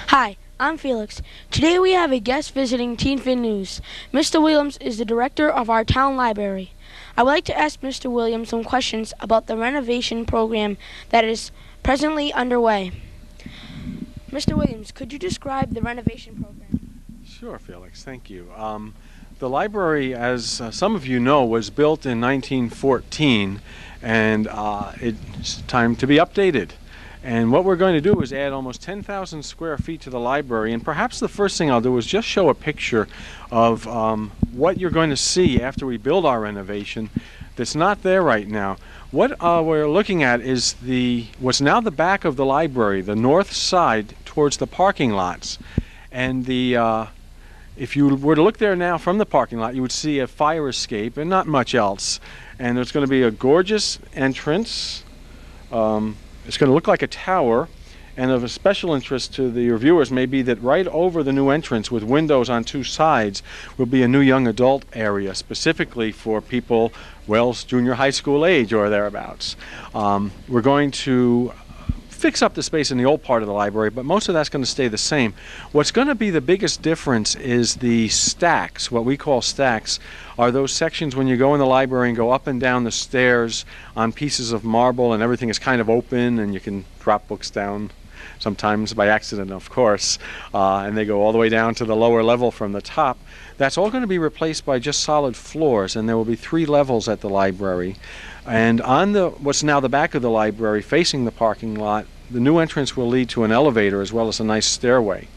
Hi, I'm Felix. Today we have a guest visiting Teen Fin News. Mr. Williams is the director of our town library. I would like to ask Mr. Williams some questions about the renovation program that is presently underway. Mr. Williams, could you describe the renovation program? Sure, Felix. Thank you. The library, as some of you know, was built in 1914, and it's time to be updated. And what we're going to do is add almost 10,000 square feet to the library. And perhaps the first thing I'll do is just show a picture of what you're going to see after we build our renovation that's not there right now. What we're looking at is what's now the back of the library, the north side towards the parking lots. And if you were to look there now from the parking lot, you would see a fire escape and not much else. And there's going to be a gorgeous entrance. It's going to look like a tower, and of a special interest to the reviewers may be that right over the new entrance with windows on two sides will be a new young adult area specifically for people, well, junior high school age or thereabouts. We're going to fix up the space in the old part of the library, but most of that's going to stay the same. What's going to be the biggest difference is the stacks. What we call stacks are those sections when you go in the library and go up and down the stairs on pieces of marble, and everything is kind of open and you can drop books down, sometimes by accident, of course, and they go all the way down to the lower level from the top. That's all going to be replaced by just solid floors, and there will be 3 levels at the library. And on what's now the back of the library, facing the parking lot, the new entrance will lead to an elevator as well as a nice stairway.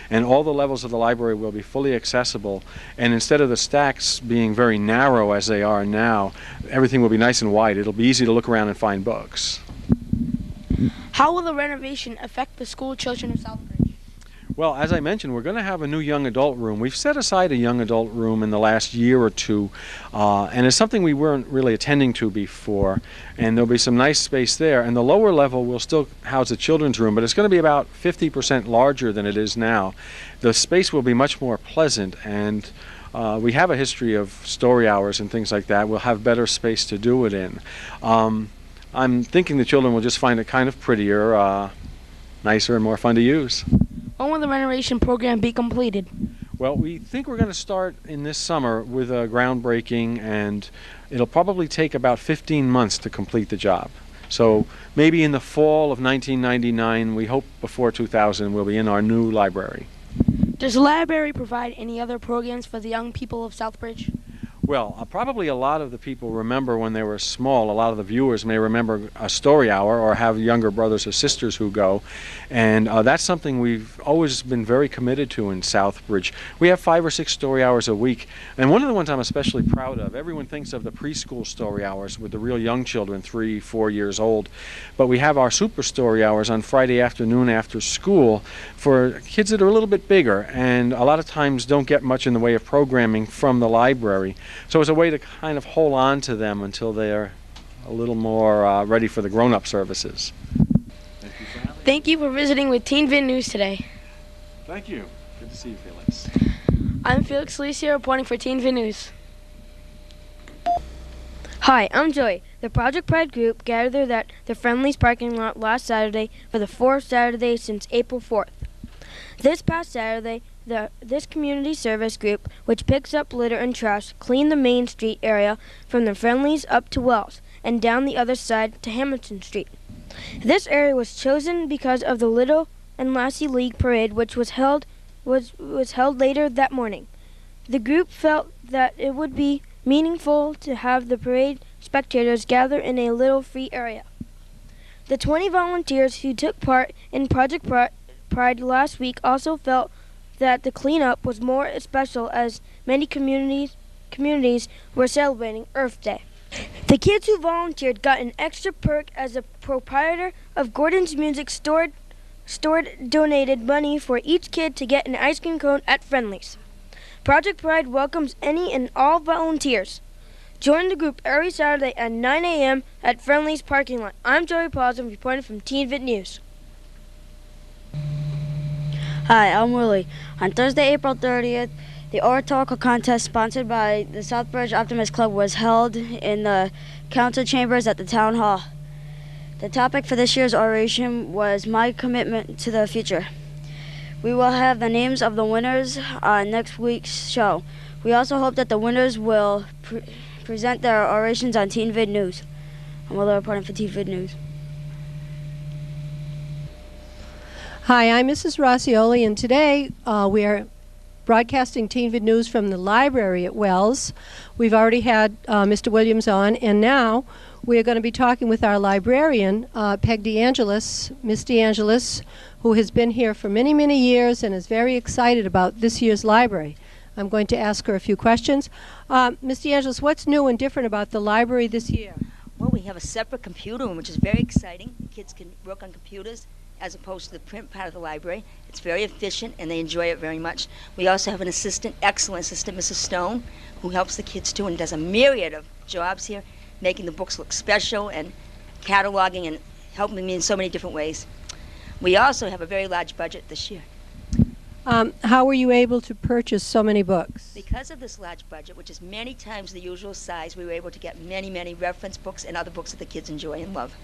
And all the levels of the library will be fully accessible. And instead of the stacks being very narrow as they are now, everything will be nice and wide. It'll be easy to look around and find books. How will the renovation affect the school children of Southbridge? Well, as I mentioned, we're going to have a new young adult room. We've set aside a young adult room in the last year or two, and it's something we weren't really attending to before, and there'll be some nice space there. And the lower level will still house a children's room, but it's going to be about 50% larger than it is now. The space will be much more pleasant, and we have a history of story hours and things like that. We'll have better space to do it in. I'm thinking the children will just find it kind of prettier, nicer, and more fun to use. When will the renovation program be completed? Well, we think we're going to start in this summer with a groundbreaking, and it'll probably take about 15 months to complete the job. So maybe in the fall of 1999, we hope before 2000, we'll be in our new library. Does the library provide any other programs for the young people of Southbridge? Well, probably a lot of the people remember when they were small. A lot of the viewers may remember a story hour or have younger brothers or sisters who go. And that's something we've always been very committed to in Southbridge. We have 5 or 6 story hours a week. And one of the ones I'm especially proud of, everyone thinks of the preschool story hours with the real young children, 3, 4 years old. But we have our super story hours on Friday afternoon after school for kids that are a little bit bigger and a lot of times don't get much in the way of programming from the library. So it's a way to kind of hold on to them until they're a little more ready for the grown-up services. Thank you for visiting with Teen Fin News today. Thank you. Good to see you, Felix. I'm Felix Alicia reporting for Teen Fin News. Hi, I'm Joy. The Project Pride group gathered at the Friendly's parking lot last Saturday for the 4th Saturday since April 4th. This past Saturday, this community service group, which picks up litter and trash, cleaned the Main Street area from the Friendlies up to Wells and down the other side to Hamilton Street. This area was chosen because of the Little and Lassie League parade, which was held later that morning. The group felt that it would be meaningful to have the parade spectators gather in a little free area. The 20 volunteers who took part in Project Pride last week also felt that the cleanup was more special as many communities were celebrating Earth Day. The kids who volunteered got an extra perk as the proprietor of Gordon's Music Store donated money for each kid to get an ice cream cone at Friendly's. Project Pride welcomes any and all volunteers. Join the group every Saturday at 9 a.m. at Friendly's parking lot. I'm Joey Plaza reporting from Teen Fit News. Hi, I'm Willie. On Thursday, April 30th, the oratorical contest sponsored by the Southbridge Optimist Club was held in the council chambers at the town hall. The topic for this year's oration was My Commitment to the Future. We will have the names of the winners on next week's show. We also hope that the winners will present their orations on Teen Vid News. I'm Will reporting for Teen Vid News. Hi, I'm Mrs. Rossioli, and today we are broadcasting Teen Vid News from the library at Wells. We've already had Mr. Williams on, and now we're going to be talking with our librarian, Peg DeAngelis, Miss DeAngelis, who has been here for many, many years and is very excited about this year's library. I'm going to ask her a few questions. Miss DeAngelis, what's new and different about the library this year? Well, we have a separate computer room, which is very exciting. The kids can work on computers as opposed to the print part of the library. It's very efficient, and they enjoy it very much. We also have an assistant, excellent assistant, Mrs. Stone, who helps the kids too and does a myriad of jobs here, making the books look special and cataloging and helping me in so many different ways. We also have a very large budget this year. How were you able to purchase so many books? Because of this large budget, which is many times the usual size, we were able to get many, many reference books and other books that the kids enjoy and love.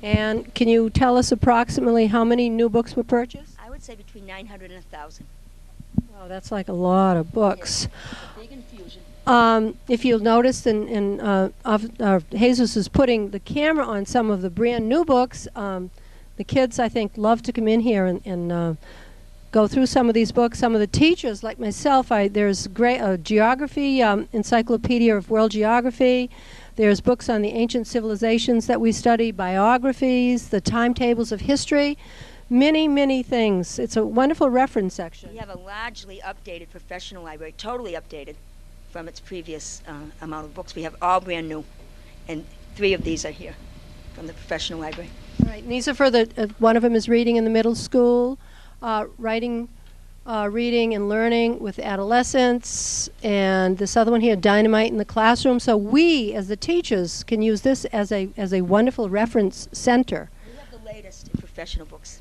And can you tell us approximately how many new books were purchased? I would say between 900 and 1,000. Wow, that's like a lot of books. Yes, it's a big infusion. If you'll notice, Jesus is putting the camera on some of the brand new books. The kids, I think, love to come in here and go through some of these books. Some of the teachers, like myself, there's great geography, encyclopedia of world geography. There's books on the ancient civilizations that we study, biographies, the timetables of history, many, many things. It's a wonderful reference section. We have a largely updated professional library, totally updated from its previous amount of books. We have all brand new, and 3 of these are here from the professional library. All right, and these are for the, one of them is reading in the middle school, reading and learning with adolescents, and this other one here, Dynamite in the Classroom. So we, as the teachers, can use this as a wonderful reference center. We have the latest in professional books.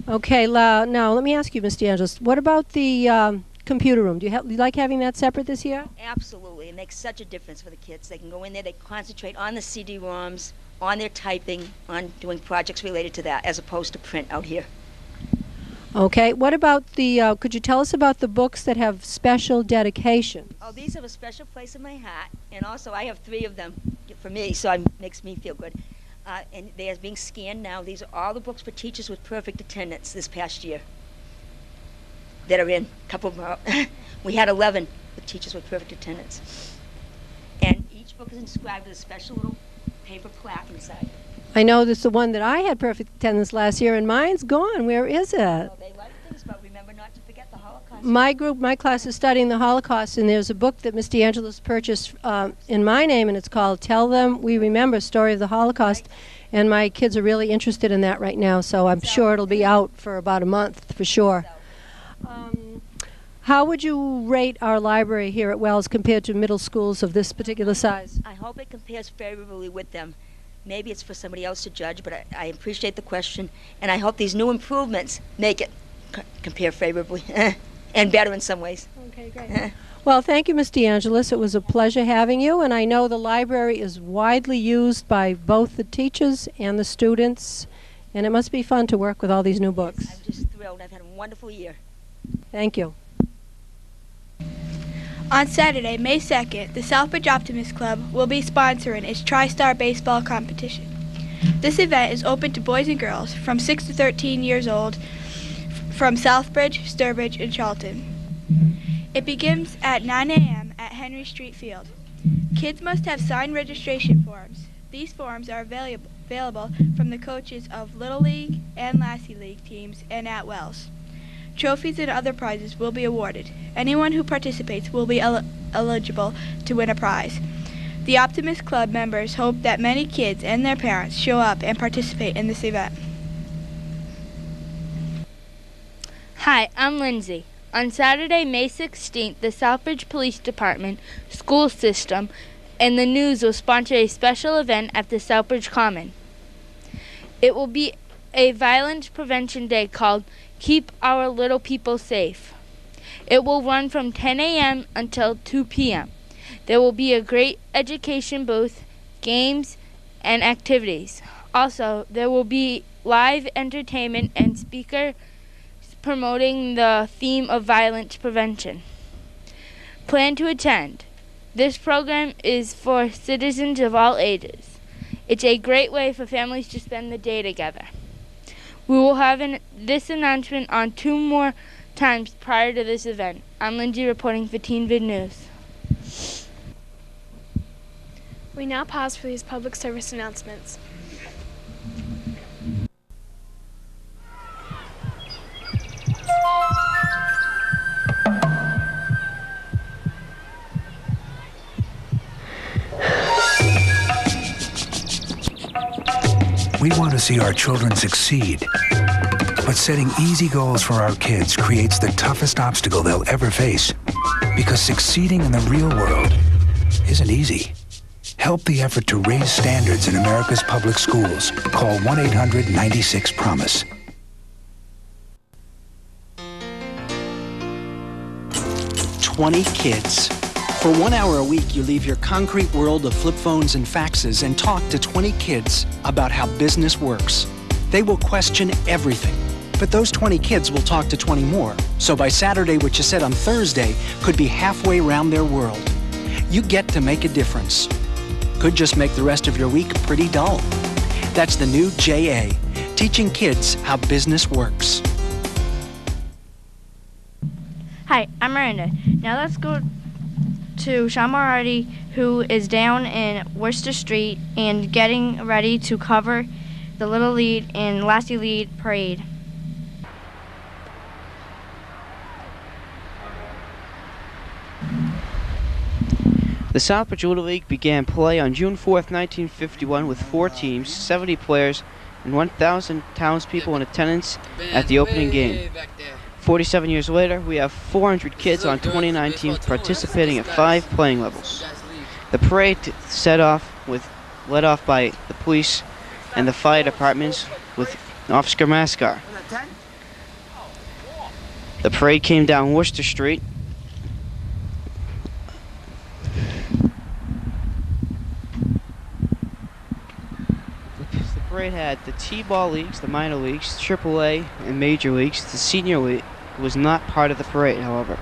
Okay, now let me ask you, Ms. DeAngelis, what about the computer room? Do you like having that separate this year? Absolutely. It makes such a difference for the kids. They can go in there, they concentrate on the CD-ROMs, on their typing, on doing projects related to that, as opposed to print out here. Okay, what about the, could you tell us about the books that have special dedication? Oh, these have a special place in my heart, and also I have 3 of them for me, so it makes me feel good. And they are being scanned now. These are all the books for teachers with perfect attendance this past year that are in. A couple of them are we had 11 with teachers with perfect attendance. And each book is inscribed with a special little paper plaque inside. I know this is the one that I had perfect attendance last year, and mine's gone. Where is it? Well, they like things, but remember not to forget the Holocaust. My class is studying the Holocaust, and there's a book that Ms. DeAngelis purchased in my name, and it's called Tell Them We Remember, Story of the Holocaust. Right. And my kids are really interested in that right now, so I'm sure it'll be out for about a month, for sure. How would you rate our library here at Wells compared to middle schools of this particular size? I hope it compares favorably with them. Maybe it's for somebody else to judge, but I appreciate the question, and I hope these new improvements make it compare favorably and better in some ways. Okay, great. Well, thank you, Ms. DeAngelis. It was a pleasure having you, and I know the library is widely used by both the teachers and the students, and it must be fun to work with all these new books. I'm just thrilled. I've had a wonderful year. Thank you. On Saturday, May 2nd, the Southbridge Optimist Club will be sponsoring its Tri-Star Baseball competition. This event is open to boys and girls from 6 to 13 years old from Southbridge, Sturbridge, and Charlton. It begins at 9 a.m. at Henry Street Field. Kids must have signed registration forms. These forms are available from the coaches of Little League and Lassie League teams and at Wells. Trophies and other prizes will be awarded. Anyone who participates will be eligible to win a prize. The Optimist Club members hope that many kids and their parents show up and participate in this event. Hi, I'm Lindsay. On Saturday, May 16th, the Southbridge Police Department, school system, and the news will sponsor a special event at the Southbridge Common. It will be a violence prevention day called Keep Our Little People Safe. It will run from 10 a.m. until 2 p.m. There will be a great education booth, games, and activities. Also, there will be live entertainment and speakers promoting the theme of violence prevention. Plan to attend. This program is for citizens of all ages. It's a great way for families to spend the day together. We will have this announcement on 2 more times prior to this event. I'm Lindsay reporting for Teen Vid News. We now pause for these public service announcements. We want to see our children succeed. But setting easy goals for our kids creates the toughest obstacle they'll ever face. Because succeeding in the real world isn't easy. Help the effort to raise standards in America's public schools. Call 1-800-96-PROMISE. "20 kids. For 1 hour a week, you leave your concrete world of flip phones and faxes and talk to 20 kids about how business works. They will question everything. But those 20 kids will talk to 20 more. So by Saturday, what you said on Thursday could be halfway around their world. You get to make a difference. Could just make the rest of your week pretty dull. That's the new JA, teaching kids how business works. Hi, I'm Miranda. Now let's go to Sean Moriarty, who is down in Worcester Street and getting ready to cover the Little Lead and Lassie Lead parade. The Southbridge Little League began play on June 4th, 1951 with 4 teams, 70 players, and 1,000 townspeople in attendance at the opening game. 47 years later, we have 400 kids on 29 teams participating at 5 playing levels. The parade led off by the police and the fire departments with Officer Mascar. The parade came down Worcester Street. The parade had the T-ball leagues, the minor leagues, AAA, and major leagues. The senior league was not part of the parade, however.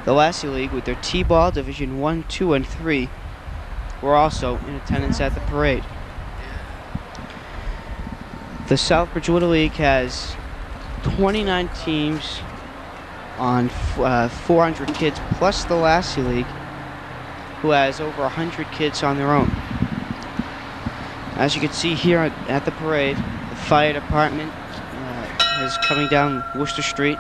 The Lassie League, with their T-ball Division 1, 2, and 3, were also in attendance at the parade. The Southbridge Little League has 29 teams on 400 kids, plus the Lassie League, who has over 100 kids on their own. As you can see here at the parade, the fire department is coming down Worcester Street.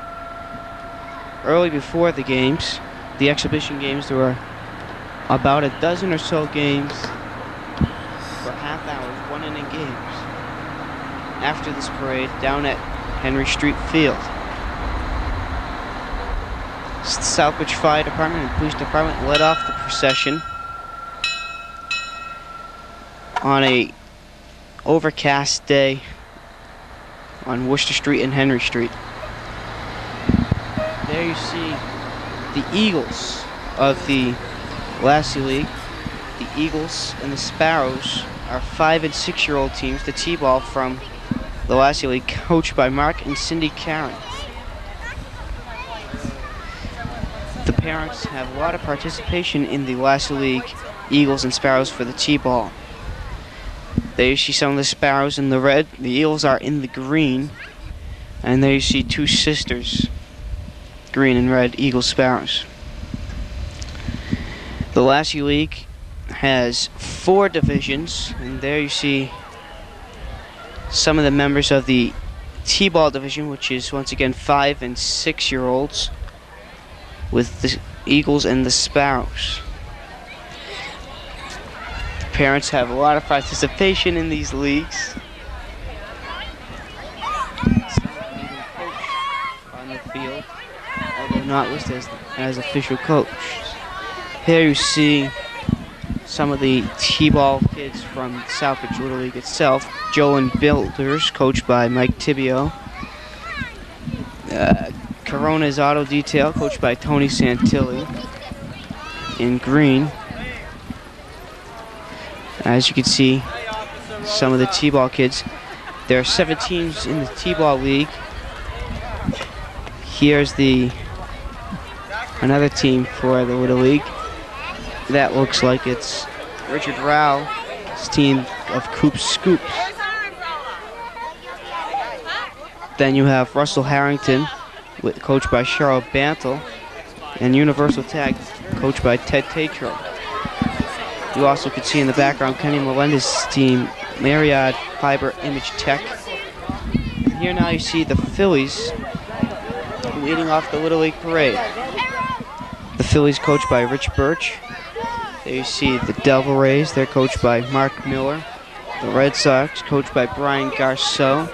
Early before the games, the exhibition games, there were about a dozen or so games for half hours, 1 inning games. After this parade, down at Henry Street Field. The Southbridge Fire Department and Police Department led off the procession on a overcast day on Worcester Street and Henry Street. There you see the Eagles of the Lassie League. The Eagles and the Sparrows are 5- and 6-year-old teams. The T-ball from the Lassie League, coached by Mark and Cindy Karen. The parents have a lot of participation in the Lassie League Eagles and Sparrows for the T-ball. There you see some of the Sparrows in the red. The Eagles are in the green. And there you see 2 sisters, green and red Eagle Sparrows. The Lassie League has 4 divisions, and there you see some of the members of the T-ball division, which is once again 5- and 6-year-olds, with the Eagles and the Sparrows. Parents have a lot of participation in these leagues. Some even coach on the field, although not listed as official coach. Here you see some of the T-ball kids from Southbridge Little League itself. Joe and Builders, coached by Mike Tibio. Corona's Auto Detail, coached by Tony Santilli. In green, as you can see, some of the T-ball kids. There are 7 teams in the T-ball league. Here's another team for the Little League. That looks like it's Richard Rao's team of Coops Scoops. Then you have Russell Harrington, coached by Charlotte Bantle, and Universal Tag, coached by Ted Tatro. You also can see in the background Kenny Melendez's team, Marriott Fiber Image Tech. And here now you see the Phillies leading off the Little League parade. The Phillies coached by Rich Birch. There you see the Devil Rays, they're coached by Mark Miller. The Red Sox, coached by Brian Garceau.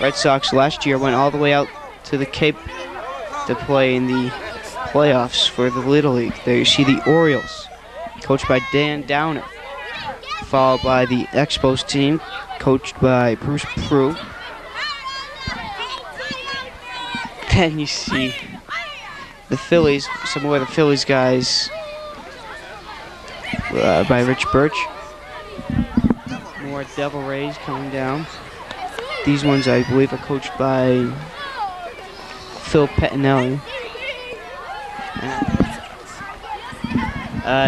Red Sox last year went all the way out to the Cape to play in the playoffs for the Little League. There you see the Orioles, coached by Dan Downer, followed by the Expos team, coached by Bruce Prue. Then you see the Phillies, some more of the Phillies guys by Rich Birch. More Devil Rays coming down. These ones, I believe, are coached by Phil Pettinelli.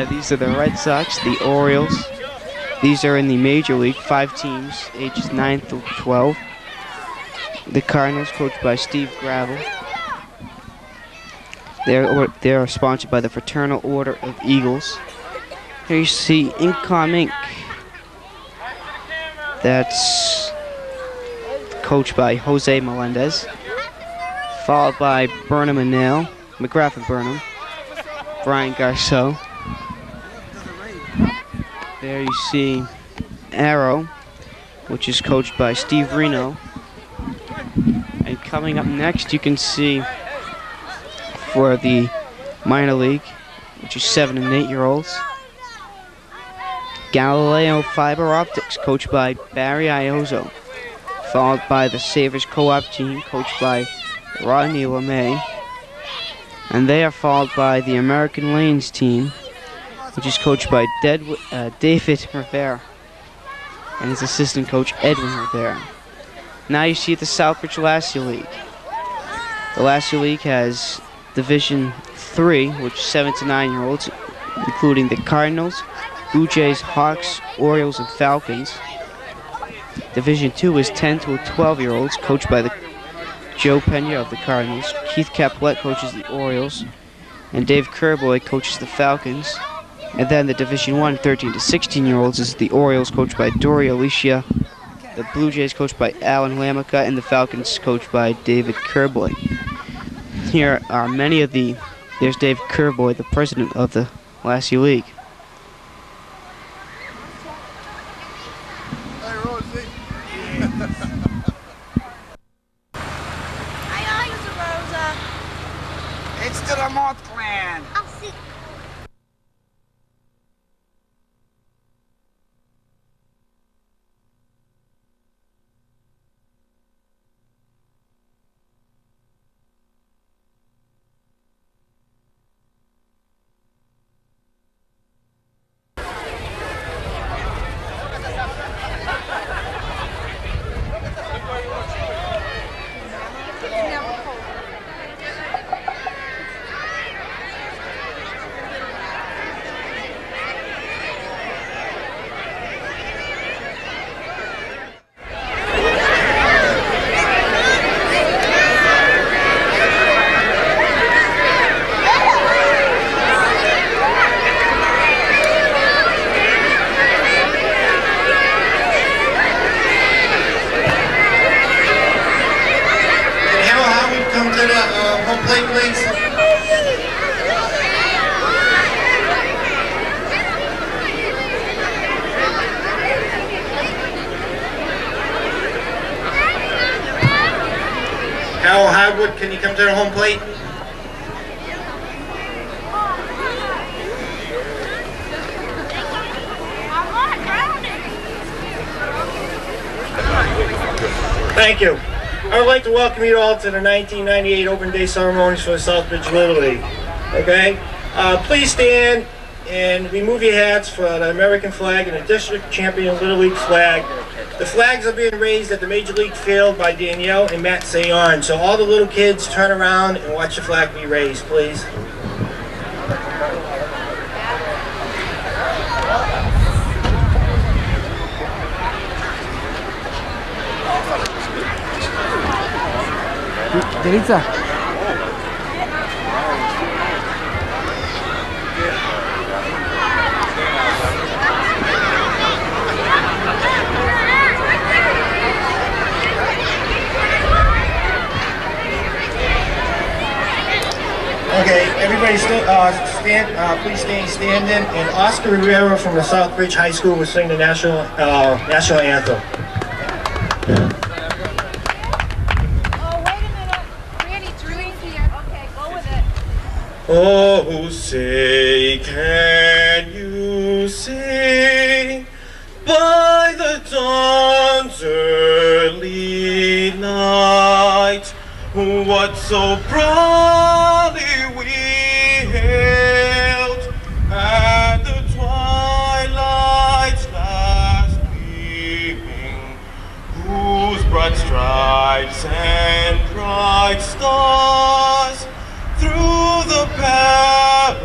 These are the Red Sox, the Orioles. These are in the Major League, 5 teams, ages 9 through 12. The Cardinals, coached by Steve Gravel. They are sponsored by the Fraternal Order of Eagles. Here you see Incom Inc. That's coached by Jose Melendez, followed by Burnham and Nail, McGrath and Burnham, Brian Garceau. There you see Arrow, which is coached by Steve Reno. And coming up next, you can see for the minor league, which is 7 and 8-year-olds, Galileo Fiber Optics, coached by Barry Iozzo, followed by the Savers Co-op team, coached by Rodney LeMay. And they are followed by the American Lanes team, which is coached by David Rivera and his assistant coach, Edwin Rivera. Now you see the Southbridge Lassie League. The Lassie League has Division 3, which is 7 to 9-year-olds, including the Cardinals, Blue Jays, Hawks, Orioles, and Falcons. Division 2 is 10 to 12-year-olds, coached by Joe Pena of the Cardinals. Keith Caplet coaches the Orioles, and Dave Kerboy coaches the Falcons. And then the Division 1 13 to 16-year-olds is the Orioles, coached by Dory Alicia, the Blue Jays coached by Alan Lamica, and the Falcons coached by David Kerboy. Here are many of there's Dave Kerboy, the president of the Lassie League. It's the Lamont clan. I'll see. Hal Howard, can you come to the home plate? Thank you. I would like to welcome you all to the 1998 Open Day ceremonies for the Southbridge Little League. Okay? Please stand and remove your hats for the American flag and the district champion Little League flag. The flags are being raised at the Major League field by Danielle and Matt Sayon. So all the little kids turn around and watch the flag be raised, please. Delitza. Okay, everybody please stay standing. And Oscar Rivera from the Southbridge High School will sing the national anthem. Oh, say, can you sing by the dawn's early night what so proudly we hailed at the twilight's last gleaming, whose broad stripes and bright stars through the perilous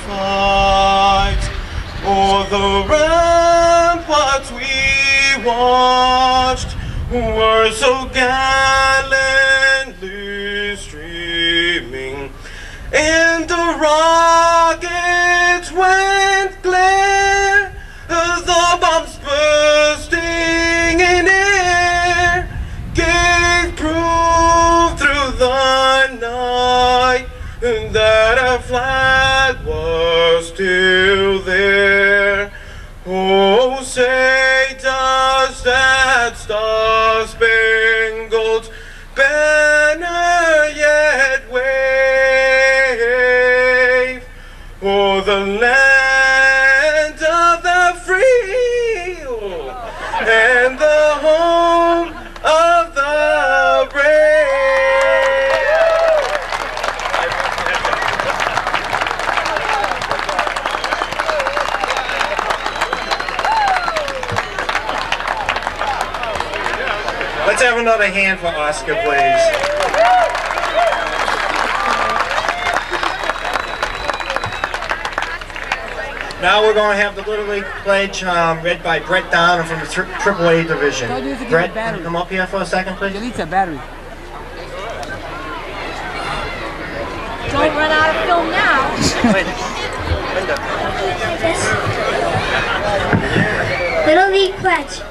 fight o'er the ramparts we watched were so gallantly streaming, and the rockets went glare, the bombs bursting in air gave proof through the night that our flag was still there. Oh, say does that star-spangled banner yet wave o'er the land of the free and the home of the brave? Let's have another hand for Oscar, please. Now we're going to have the Little League Pledge read by Brett Downer from the AAA division. Brett, can you come up here for a second, please? Delitza, battery. Don't run out of film now. Little League Pledge.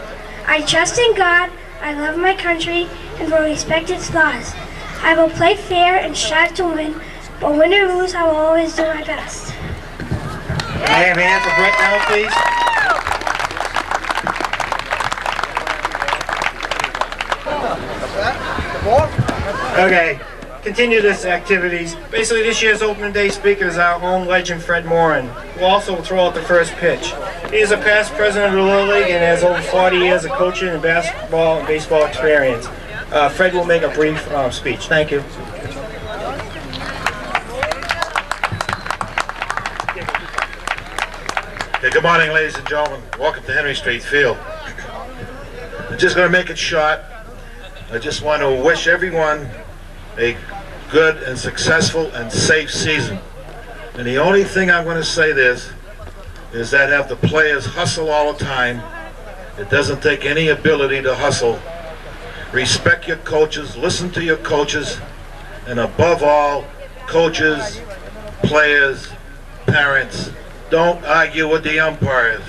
I trust in God, I love my country, and will respect its laws. I will play fair and strive to win, but win or lose, I will always do my best. Can I have a hand for Brett now, please? Okay, continue this activities. Basically, this year's opening day speaker is our own legend, Fred Morin, who also will throw out the first pitch. He is a past president of the Little League and has over 40 years of coaching and basketball and baseball experience. Fred will make a brief speech. Thank you. Hey, good morning, ladies and gentlemen. Welcome to Henry Street Field. I'm just going to make it short. I just want to wish everyone a good and successful and safe season. And the only thing I'm going to say is that have the players hustle all the time. It doesn't take any ability to hustle. Respect your coaches, listen to your coaches, and above all, coaches, players, parents, don't argue with the umpires.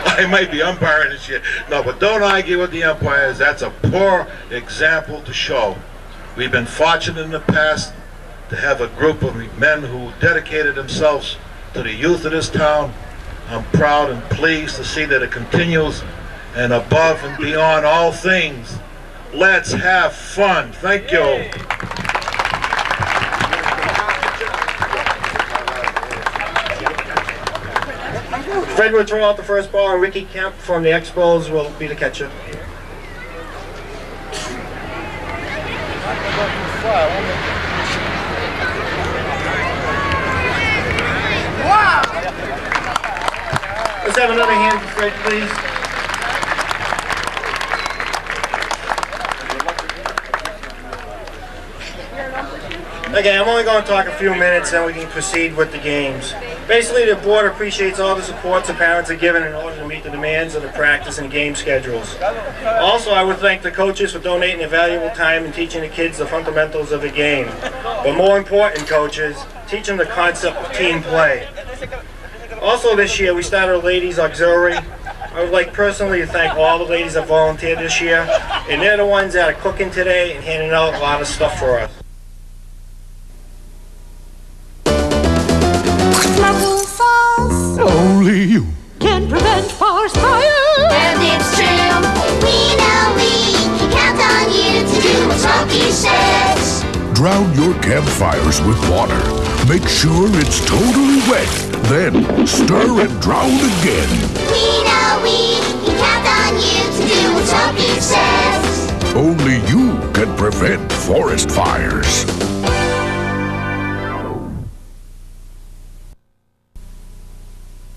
I might be umpiring this year. No, but don't argue with the umpires. That's a poor example to show. We've been fortunate in the past to have a group of men who dedicated themselves to the youth of this town. I'm proud and pleased to see that it continues, and above and beyond all things, let's have fun. Thank you. Fred will throw out the first ball, and Ricky Kemp from the Expos will be the catcher. Let's have another hand for Fred, please. Okay, I'm only going to talk a few minutes, then we can proceed with the games. Basically, the board appreciates all the supports the parents are given in order to meet the demands of the practice and game schedules. Also, I would thank the coaches for donating their valuable time and teaching the kids the fundamentals of the game. But more important, coaches, teach them the concept of team play. Also this year, we started a ladies auxiliary. I would like personally to thank all the ladies that volunteered this year, and they're the ones that are cooking today and handing out a lot of stuff for us. Only you can prevent forest fire. And it's true. We know we can count on you to do what Smoky says. Drown your campfires with water. Make sure it's totally wet. Then stir and drown again. We know we can count on you to do what Smoky says. Only you can prevent forest fires.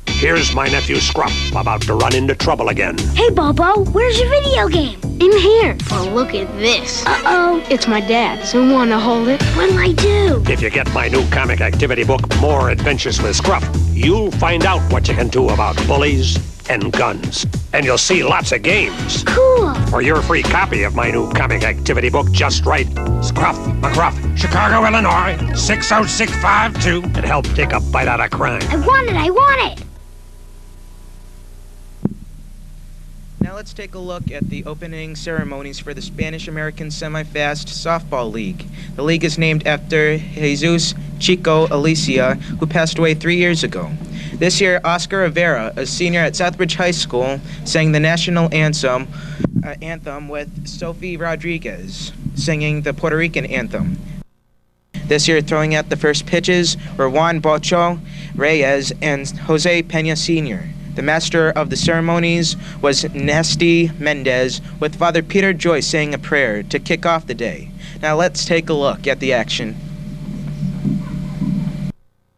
Here's my nephew Scruff, about to run into trouble again. Hey, Bobo, where's your video game? In here. Oh, look at this. Uh-oh. It's my dad's. You want to hold it? What'll I do? If you get my new comic activity book, More Adventures with Scruff, you'll find out what you can do about bullies and guns. And you'll see lots of games. Cool. For your free copy of my new comic activity book, just write Scruff McGruff, Chicago, Illinois, 60652, and help take a bite out of crime. I want it. I want it. Now let's take a look at the opening ceremonies for the Spanish-American Semi-Fast Softball League. The league is named after Jesus Chico Alicia, who passed away 3 years ago. This year, Oscar Rivera, a senior at Southbridge High School, sang the national anthem with Sophie Rodriguez, singing the Puerto Rican anthem. This year, throwing out the first pitches were Juan Bocho Reyes and Jose Peña Sr. The master of the ceremonies was Nesty Mendez, with Father Peter Joyce saying a prayer to kick off the day. Now let's take a look at the action.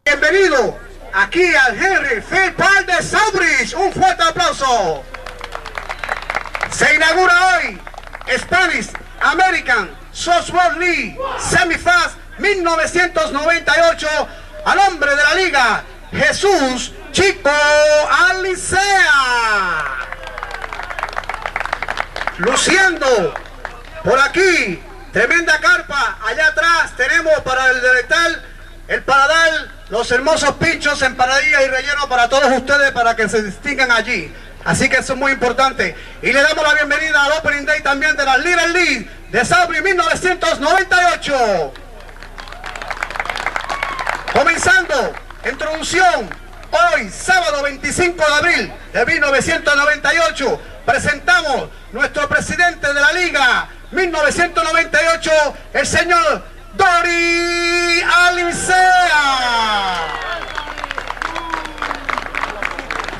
Bienvenido aquí al Henry Field Park de Southbridge. Un fuerte aplauso. Se inaugura hoy Spanish American Softball League Semi-Fast 1998 a nombre de la liga Jesús Chico Alicea. Luciendo por aquí, tremenda carpa. Allá atrás tenemos para el deleitar, el paladar, los hermosos pinchos, empanadillas y relleno para todos ustedes para que se distingan allí. Así que eso es muy importante. Y le damos la bienvenida al Opening Day también de la Little League de Southbridge 1998. Comenzando, introducción. Hoy, sábado 25 de abril de 1998, presentamos nuestro presidente de la Liga 1998, el señor Dori Alicea.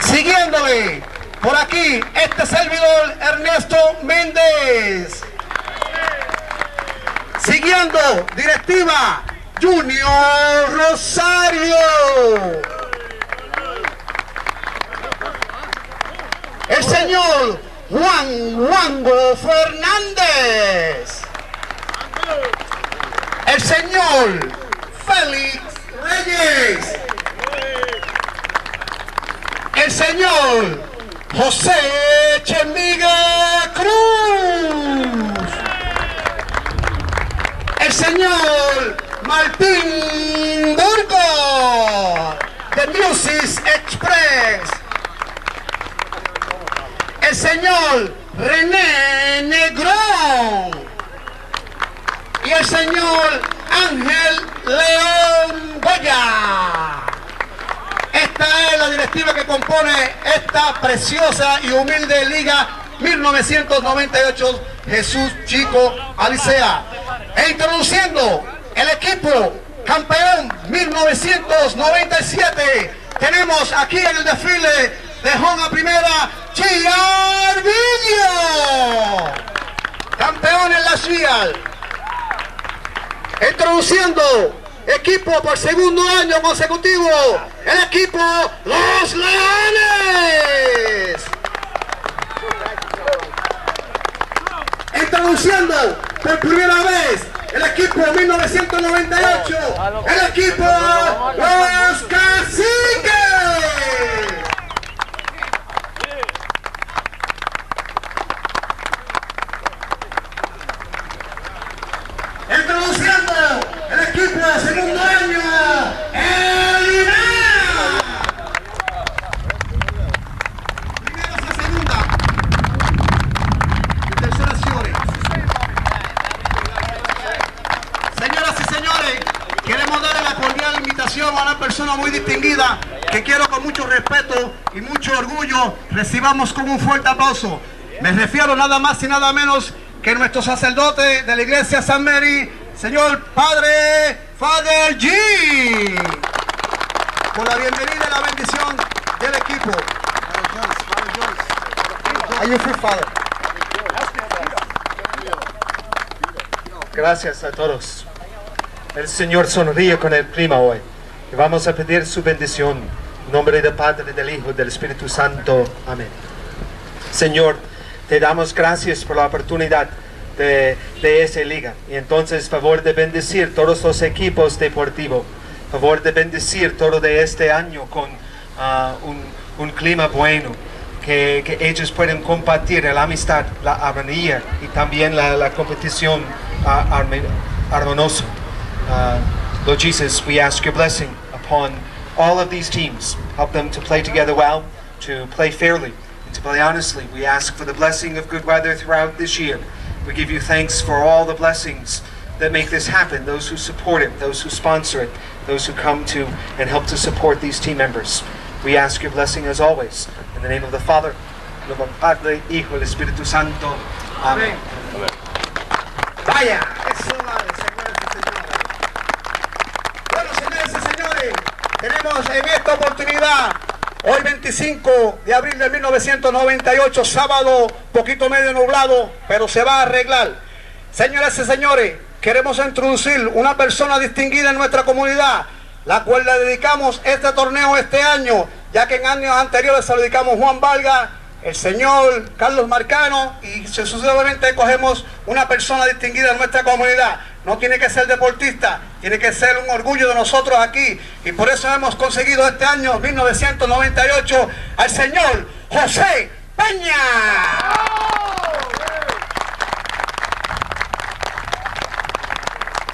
Siguiéndole por aquí, este servidor Ernesto Méndez. Siguiendo, directiva Junior Rosario. El señor Juan Wango Fernández. El señor Félix Reyes. El señor José Chemiga Cruz. El señor Martín Burgos de Music Express. El señor René Negrón y el señor Ángel León Goya. Esta es la directiva que compone esta preciosa y humilde Liga 1998 Jesús Chico Alicea. E introduciendo el equipo campeón 1997, tenemos aquí en el desfile de home a primera, Chiarvillo, campeón en la Cial. Introduciendo equipo por segundo año consecutivo, el equipo Los Leones. Introduciendo por primera vez el equipo 1998, el equipo Los Caciques. Introduciendo el equipo de segundo año, el INEA. Primera hacia segunda. Y tercera señores. Señoras y señores, queremos darle la cordial invitación a una persona muy distinguida que quiero con mucho respeto y mucho orgullo recibamos con un fuerte aplauso. Me refiero nada más y nada menos que nuestro sacerdote de la iglesia San Mary, señor Padre Father G, por la bienvenida y la bendición del equipo. Are you free, Father? Gracias a todos. El Señor sonríe con el clima hoy. Y vamos a pedir su bendición. En nombre del Padre, del Hijo y del Espíritu Santo. Amén. Señor, te damos gracias por la oportunidad de esa liga. Y entonces, favor de bendecir todos los equipos deportivos. Favor de bendecir todo de este año con un clima bueno. Que ellos pueden compartir la amistad, la armonía y también la competición armoniosa. Lord Jesus, we ask your blessing upon all of these teams. Help them to play together well, to play fairly, and to play honestly. We ask for the blessing of good weather throughout this year. We give you thanks for all the blessings that make this happen, those who support it, those who sponsor it, those who come to and help to support these team members. We ask your blessing as always. In the name of the Father, and of the Padre, Hijo, y Espíritu Santo. Amén. Vaya, eso vale, señores y señores. Bueno, señores y señores, tenemos en esta oportunidad, hoy 25 de abril de 1998, sábado, poquito medio nublado, pero se va a arreglar. Señoras y señores, queremos introducir una persona distinguida en nuestra comunidad, la cual le dedicamos este torneo este año, ya que en años anteriores se lo dedicamos a Juan Vargas, el señor Carlos Marcano, y sucesivamente cogemos una persona distinguida en nuestra comunidad. No tiene que ser deportista, tiene que ser un orgullo de nosotros aquí, y por eso hemos conseguido este año 1998 al señor José Peña.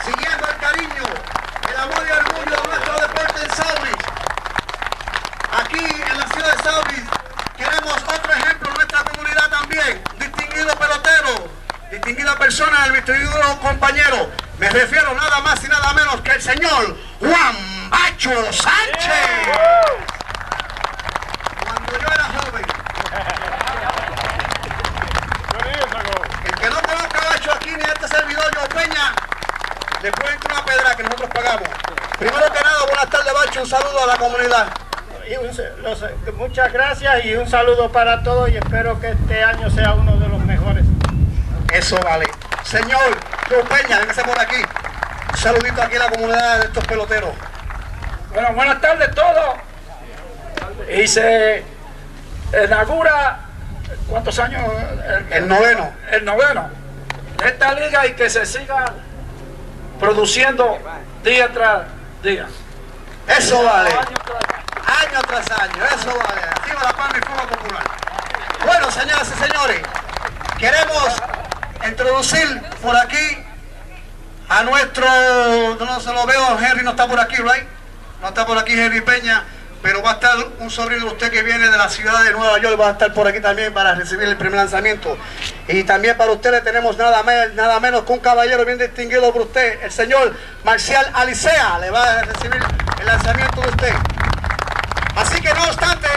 Siguiendo el cariño, el amor y el orgullo de nuestro deporte en Sauris. Aquí en la ciudad de Sauris queremos otro ejemplo en nuestra comunidad también. Distinguido pelotero, distinguida persona, el distinguido compañero. Me refiero nada más y nada menos que el señor Juan Bacho Sánchez. Cuando yo era joven. El que no conozca a Bacho aquí ni a este servidor, yo Peña, le pueden entrar una pedra que nosotros pagamos. Primero que nada, buenas tardes, Bacho, un saludo a la comunidad. Y muchas gracias y un saludo para todos y espero que este año sea uno de los mejores. Eso vale. Señor Joe Peña, véngase por aquí. Un saludito aquí a la comunidad de estos peloteros. Bueno, buenas tardes a todos. Y se inaugura, ¿cuántos años? El noveno. El noveno de esta liga y que se siga produciendo día tras día. Eso vale. Año tras año, eso vale. Activa la palma y fuego popular. Bueno, señoras y señores, queremos introducir por aquí a nuestro, no se lo veo, Henry no está por aquí, right? No está por aquí Henry Peña, pero va a estar un sobrino de usted que viene de la ciudad de Nueva York, va a estar por aquí también para recibir el primer lanzamiento. Y también para usted le tenemos nada menos que un caballero bien distinguido por usted, el señor Marcial Alicea, le va a recibir el lanzamiento de usted. Así que no obstante,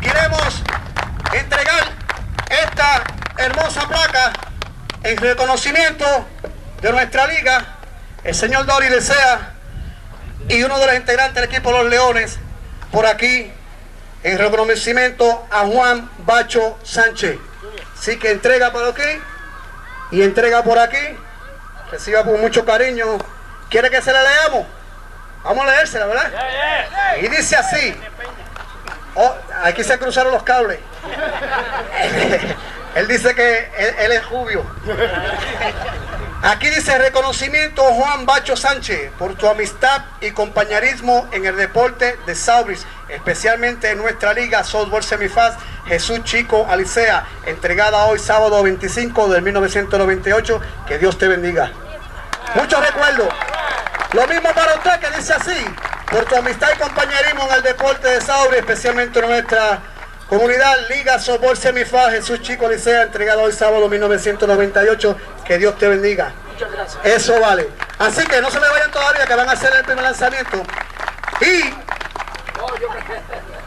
queremos entregar esta hermosa placa en reconocimiento de nuestra liga, el señor Dori Lecea y uno de los integrantes del equipo Los Leones, por aquí, en reconocimiento a Juan Bacho Sánchez. Así que entrega por aquí y entrega por aquí, reciba con mucho cariño. ¿Quiere que se la leamos? Vamos a leérsela, ¿verdad? Y dice así. Oh, aquí se cruzaron los cables. Él dice que él es rubio. Aquí dice: reconocimiento Juan Bacho Sánchez por tu amistad y compañerismo en el deporte de Southbridge, especialmente en nuestra liga Softball Semifast Jesús Chico Alicea, entregada hoy sábado 25 de 1998. Que Dios te bendiga. Muchos recuerdos. Lo mismo para usted, que dice así: por tu amistad y compañerismo en el deporte de Southbridge, especialmente en nuestra comunidad Liga Softball Semifast Jesús Chico Licea, entregado hoy sábado 1998. Que Dios te bendiga. Muchas gracias. Eso vale. Así que no se me vayan todavía, que van a hacer el primer lanzamiento. Y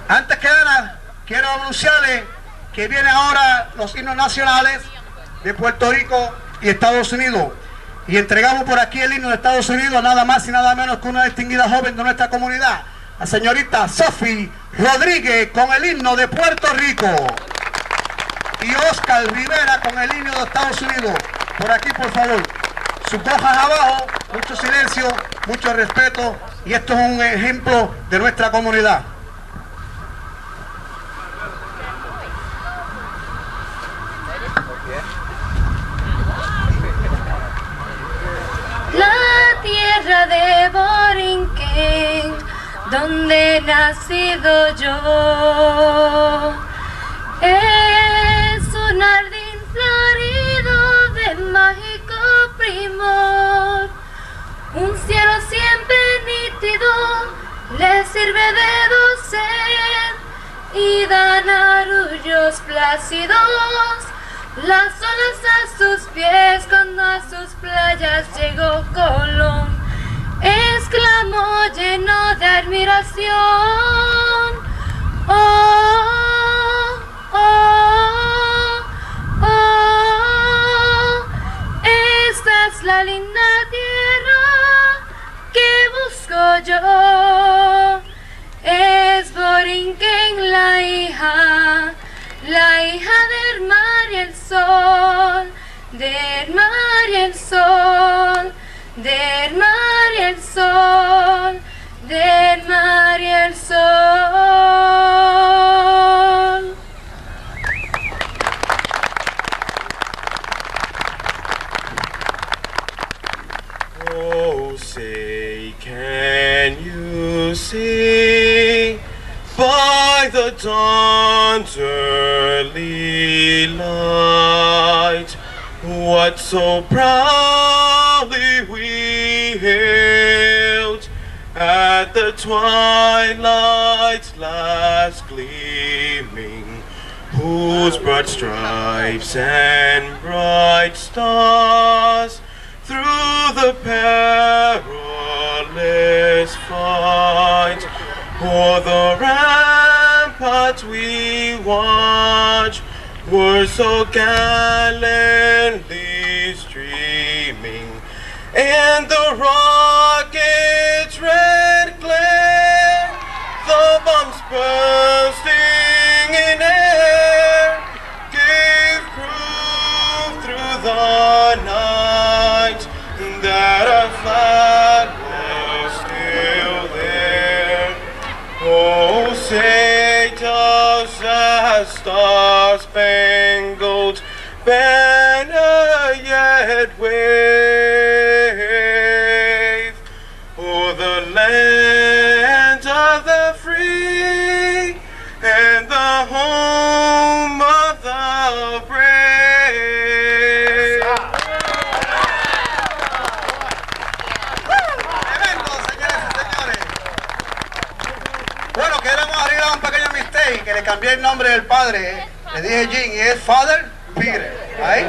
antes que nada, quiero anunciarles que vienen ahora los himnos nacionales de Puerto Rico y Estados Unidos. Y entregamos por aquí el himno de Estados Unidos, nada más y nada menos que una distinguida joven de nuestra comunidad, la señorita Sophie Rodríguez, con el himno de Puerto Rico. Y Oscar Rivera con el himno de Estados Unidos. Por aquí, por favor. Sus hojas abajo, mucho silencio, mucho respeto. Y esto es un ejemplo de nuestra comunidad. La tierra de Borinquen, donde he nacido yo, es un jardín florido de mágico primor. Un cielo siempre nítido le sirve de docel y dan arrullos plácidos las olas a sus pies cuando a sus playas llegó Colón. Exclamó lleno de admiración: oh, oh, oh, esta es la linda tierra que busco yo. Es Borinquen la hija del mar y el sol, del mar y el sol, del mar y el sol, del mar y el sol. Oh, say, can you see by the dawn's early light what so proudly we hailed at the twilight's last gleaming, whose broad stripes and bright stars through the perilous fight o'er the ramparts we watch were so gallantly streaming, and the rocket's red glare, the bombs bursting in air, gave proof through the night that our flag was still there. Oh, say does the star-spangled banner yet wave o'er the land of the free and the home of the brave? Bueno, queremos arreglar un pequeño mistake, que le cambié el nombre del padre. Le dije Jim y es Father Peter. ¿Ahí?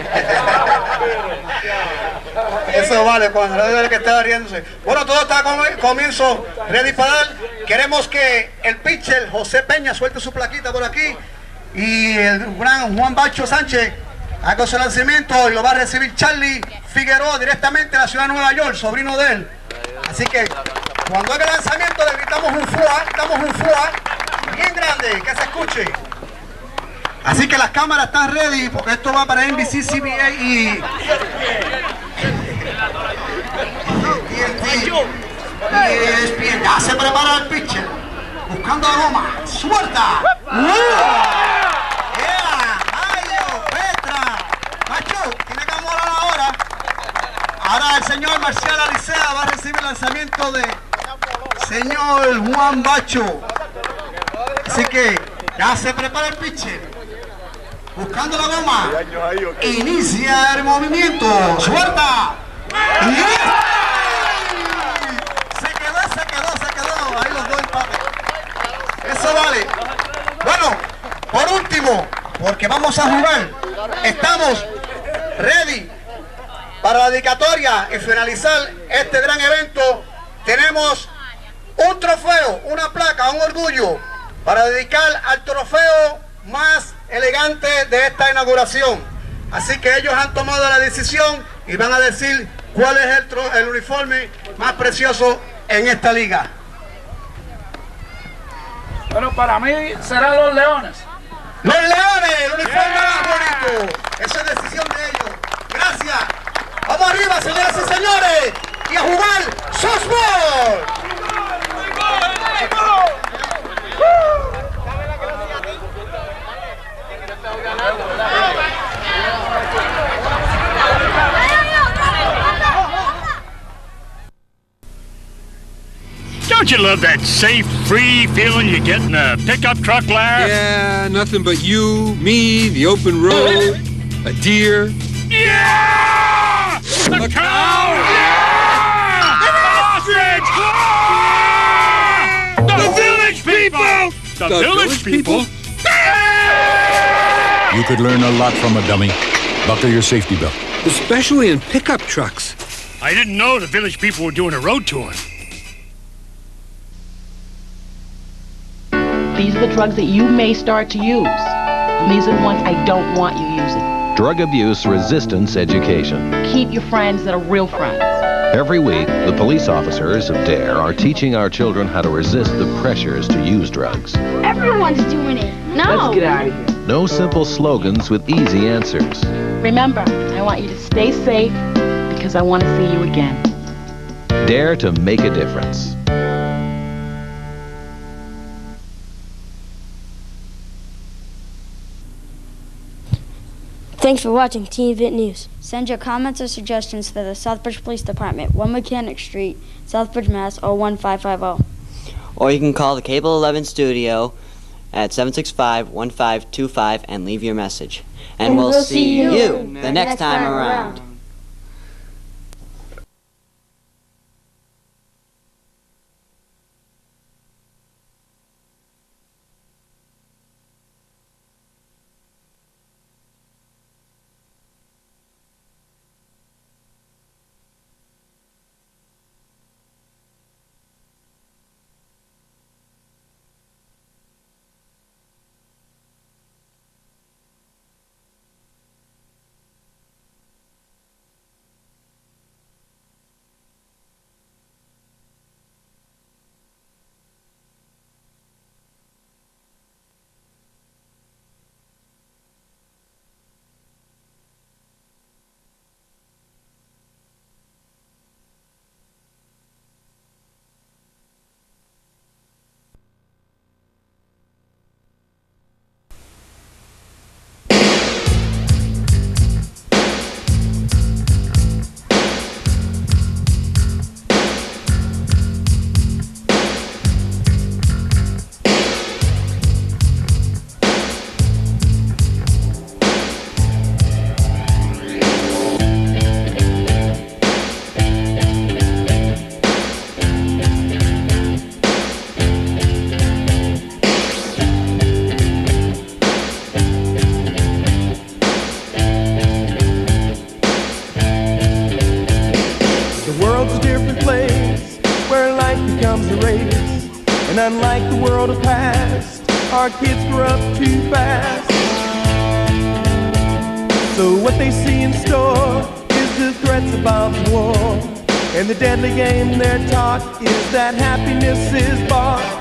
Eso vale, cuando la que estaba riéndose. Bueno, todo está comienzo ready para dar. Queremos que el pitcher José Peña suelte su plaquita por aquí y el gran Juan Bacho Sánchez haga su lanzamiento y lo va a recibir Charlie Figueroa directamente de la ciudad de Nueva York, sobrino de él. Así que cuando haga el lanzamiento le gritamos un fuá, bien grande, que se escuche. Así que las cámaras están ready porque esto va para NBC, CBA y Ya se prepara el pitcher. Buscando la goma. ¡Suelta! Petra. Macho, tiene que morar ahora. Ahora el señor Marcial Alicea va a recibir el lanzamiento de señor Juan Bacho. Así que ya se prepara el pitcher. Buscando la goma. Inicia el movimiento. ¡Suelta! Se quedó. Ahí los dos empates. Eso vale. Bueno, por último, porque vamos a jugar, estamos ready para la dedicatoria y finalizar este gran evento. Tenemos un trofeo, una placa, un orgullo para dedicar al trofeo más elegante de esta inauguración. Así que ellos han tomado la decisión y van a decir cuál es el uniforme más precioso en esta liga. Bueno, para mí serán los Leones. ¡Los Leones! ¡El uniforme más bonito! Esa es decisión de ellos. Gracias. Vamos arriba, señoras y señores, y a jugar softball. Don't you love that safe, free feeling you get in a pickup truck, Larry? Yeah, nothing but you, me, the open road, a deer. Yeah! A cow! Yeah! An ostrich! The village people! The village people? You could learn a lot from a dummy. Buckle your safety belt. Especially in pickup trucks. I didn't know the village people were doing a road tour. These are the drugs that you may start to use. And these are the ones I don't want you using. Drug Abuse Resistance Education. Keep your friends that are real friends. Every week, the police officers of DARE are teaching our children how to resist the pressures to use drugs. Everyone's doing it. No. Let's get out of here. No simple slogans with easy answers. Remember, I want you to stay safe because I want to see you again. Dare to make a difference. Thanks for watching Teen Event News. Send your comments or suggestions to the Southbridge Police Department, 1 Mechanic Street, Southbridge, Mass. 01550. Or you can call the Cable 11 studio at 765-1525 and leave your message. And we'll see you the next time around. And unlike the world of past, our kids grow up too fast. So what they see in store is the threats of bombs and war. And the deadly game they're taught is that happiness is bought.